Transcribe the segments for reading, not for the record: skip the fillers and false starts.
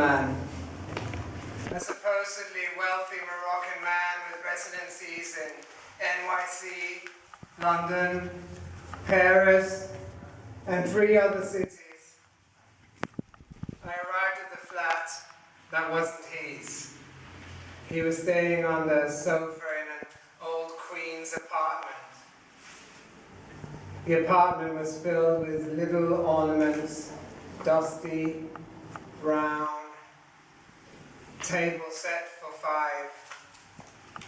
man. A supposedly wealthy Moroccan man with residencies in NYC, London, Paris, and 3 other cities. I arrived at the flat that wasn't his. He was staying on the sofa in an old Queen's apartment. The apartment was filled with little ornaments, dusty, brown, table set for 5.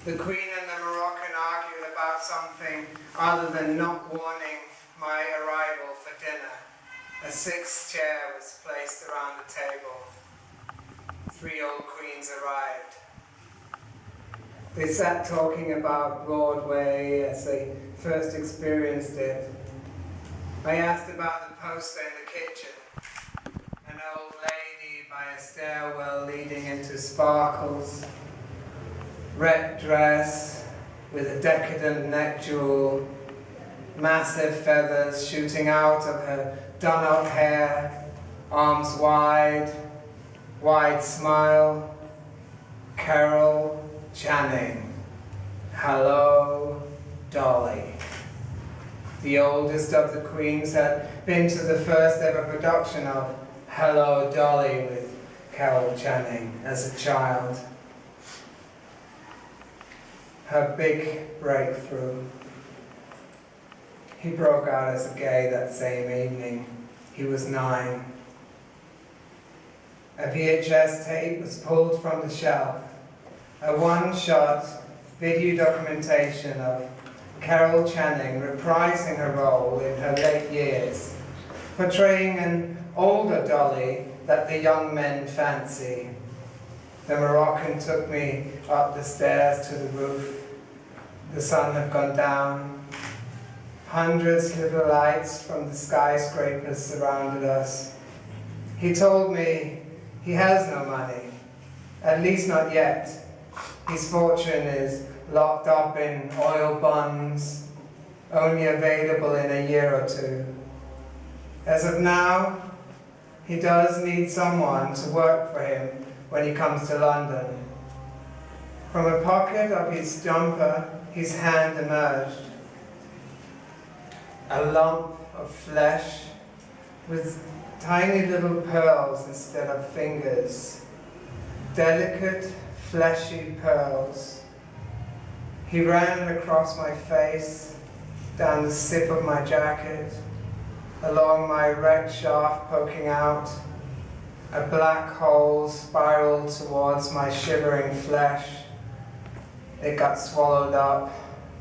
The Queen and the Moroccan argued about something other than not warning my arrival for dinner. A 6th chair was placed around the table. 3 old queens arrived. They sat talking about Broadway as they first experienced it. I asked about the poster in the kitchen. An old lady by a stairwell leading into Sparkles. Red dress with a decadent neck jewel. Massive feathers shooting out of her done-up hair. Arms wide. Wide smile. Carol Channing. Hello, Dolly. The oldest of the queens had been to the first ever production of Hello, Dolly with Carol Channing as a child. Her big breakthrough. He broke out as a gay that same evening. He was 9. A VHS tape was pulled from the shelf. A 1-shot video documentation of Carol Channing reprising her role in her late years, portraying an older Dolly that the young men fancy. The Moroccan took me up the stairs to the roof. The sun had gone down. Hundreds of little lights from the skyscrapers surrounded us. He told me he has no money, at least not yet. His fortune is locked up in oil bonds, only available in a year or 2. As of now, he does need someone to work for him when he comes to London. From a pocket of his jumper, his hand emerged. A lump of flesh with tiny little pearls instead of fingers. Delicate, fleshy pearls. He ran across my face, down the zip of my jacket, along my red shaft poking out. A black hole spiraled towards my shivering flesh. It got swallowed up,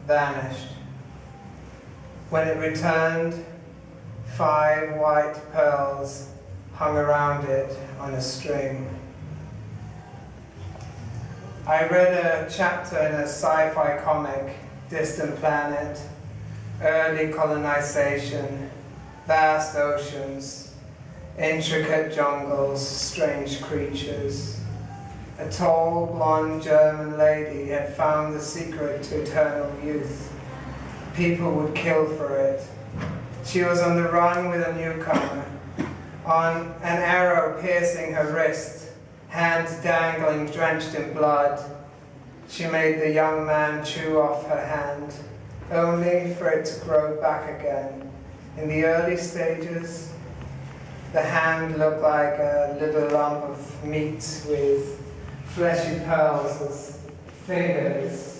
vanished. When it returned, 5 white pearls hung around it on a string. I read a chapter in a sci-fi comic, Distant Planet, early colonization, vast oceans, intricate jungles, strange creatures. A tall, blonde German lady had found the secret to eternal youth. People would kill for it. She was on the run with a newcomer, on an arrow piercing her wrist, hands dangling, drenched in blood. She made the young man chew off her hand, only for it to grow back again. In the early stages, the hand looked like a little lump of meat with fleshy pearls as fingers.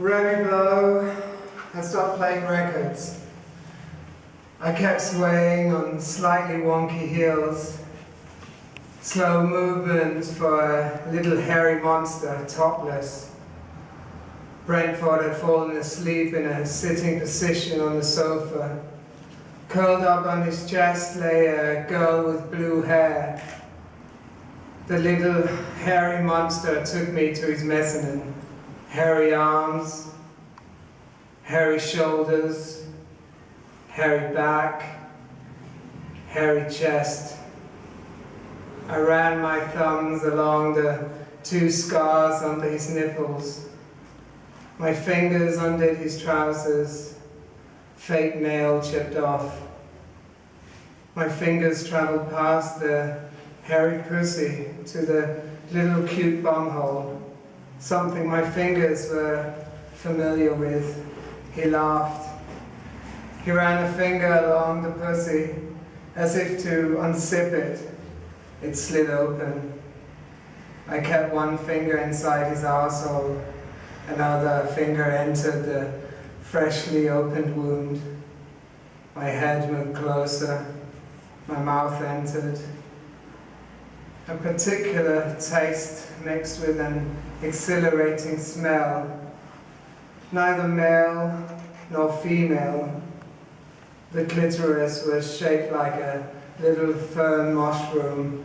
Remy Blow had stopped playing records. I kept swaying on slightly wonky heels. Slow movements for a little hairy monster, topless. Brentford had fallen asleep in a sitting position on the sofa. Curled up on his chest lay a girl with blue hair. The little hairy monster took me to his mezzanine. Hairy arms, hairy shoulders, hairy back, hairy chest. I ran my thumbs along the 2 scars under his nipples. My fingers undid his trousers, fake nail chipped off. My fingers traveled past the hairy pussy to the little cute bumhole, something my fingers were familiar with. He laughed. He ran a finger along the pussy as if to unsip it. It slid open. I kept one finger inside his arsehole. Another finger entered the freshly opened wound. My head moved closer. My mouth entered. A particular taste mixed with an exhilarating smell. Neither male nor female. The clitoris was shaped like a little fern mushroom.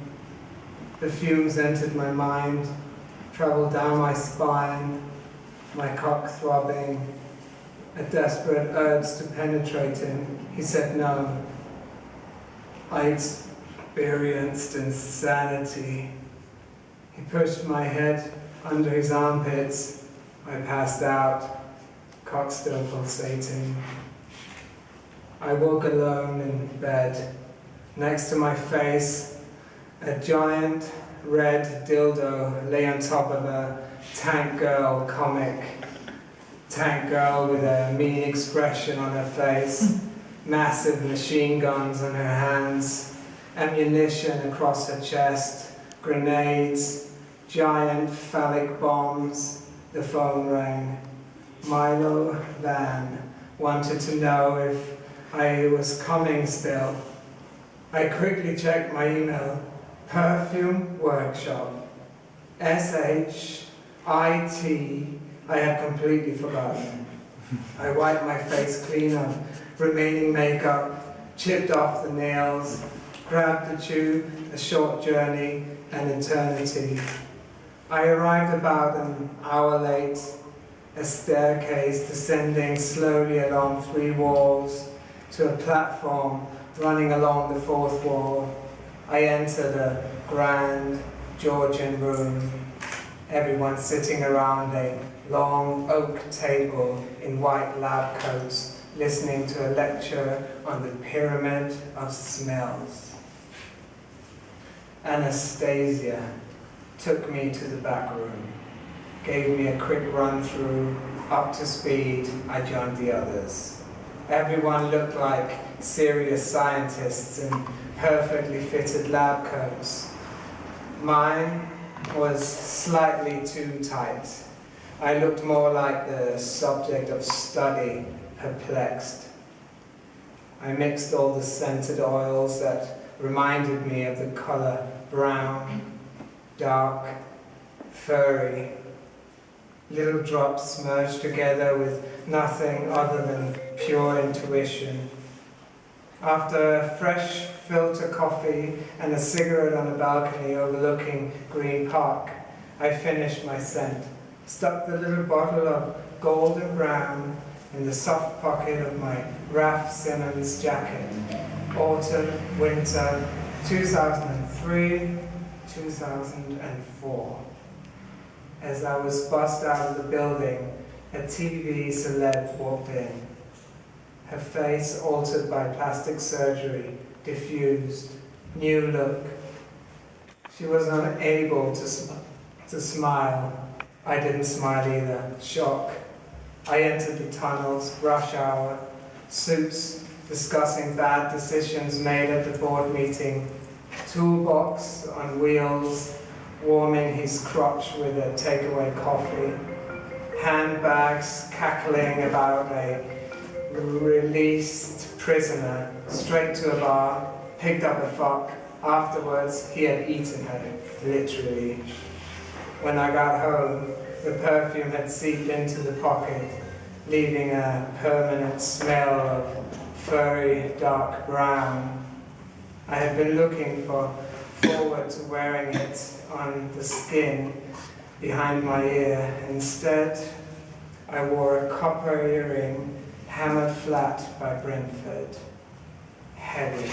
The fumes entered my mind, traveled down my spine, my cock throbbing. A desperate urge to penetrate him. He said no. I experienced insanity. He pushed my head under his armpits. I passed out, cock still pulsating. I woke alone in bed. Next to my face, a giant red dildo lay on top of a Tank Girl comic. Tank Girl with a mean expression on her face, massive machine guns on her hands, ammunition across her chest, grenades, giant phallic bombs. The phone rang. Milo Van wanted to know if I was coming still. I quickly checked my email. Perfume Workshop. SHIT. I had completely forgotten. I wiped my face clean of remaining makeup, chipped off the nails, grabbed the tube, A Short Journey, an Eternity. I arrived about an hour late, a staircase descending slowly along 3 walls to a platform running along the 4th wall. I entered a grand Georgian room, everyone sitting around a long oak table in white lab coats, listening to a lecture on the pyramid of smells. Anastasia took me to the back room, gave me a quick run-through, up to speed. I joined the others. Everyone looked like serious scientists in perfectly fitted lab coats. Mine was slightly too tight. I looked more like the subject of study, perplexed. I mixed all the scented oils that reminded me of the color brown, dark, furry. Little drops merged together with nothing other than pure intuition. After a fresh filter coffee and a cigarette on a balcony overlooking Green Park, I finished my scent, stuck the little bottle of golden brown in the soft pocket of my Ralph Simmons jacket. Autumn, winter, 2003, 2004. As I was bussed out of the building, a TV celeb walked in. Her face altered by plastic surgery, diffused, new look. She was unable to smile. I didn't smile either. Shock. I entered the tunnels, rush hour, suits discussing bad decisions made at the board meeting, toolbox on wheels, warming his crotch with a takeaway coffee, handbags cackling about a released prisoner, straight to a bar, picked up a fuck. Afterwards, he had eaten her, literally. When I got home, the perfume had seeped into the pocket, leaving a permanent smell of furry dark brown. I had been looking forward to wearing it on the skin behind my ear. Instead, I wore a copper earring hammered flat by Brentford. Heavy.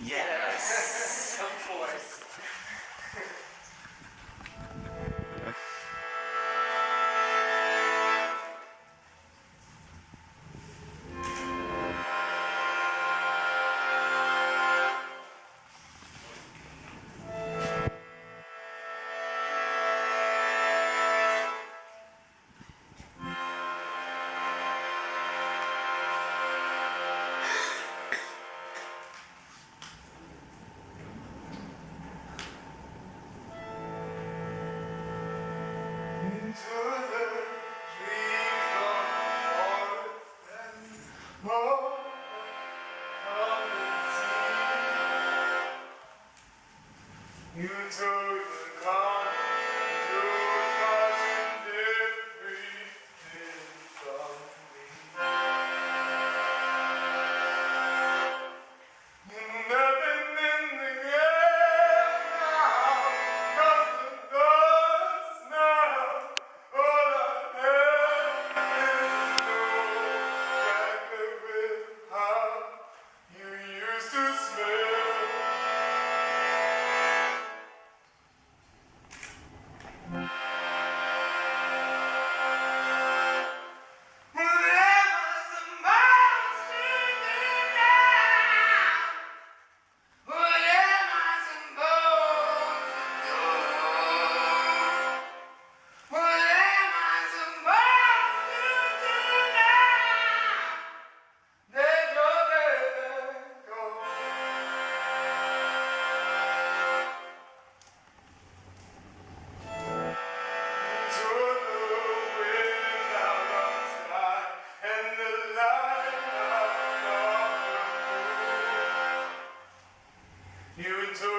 Yes! Of course. You took the car, you was watching everything from me. Nothing in the air now, nothing does now. All I have is no with how you used to smell. You took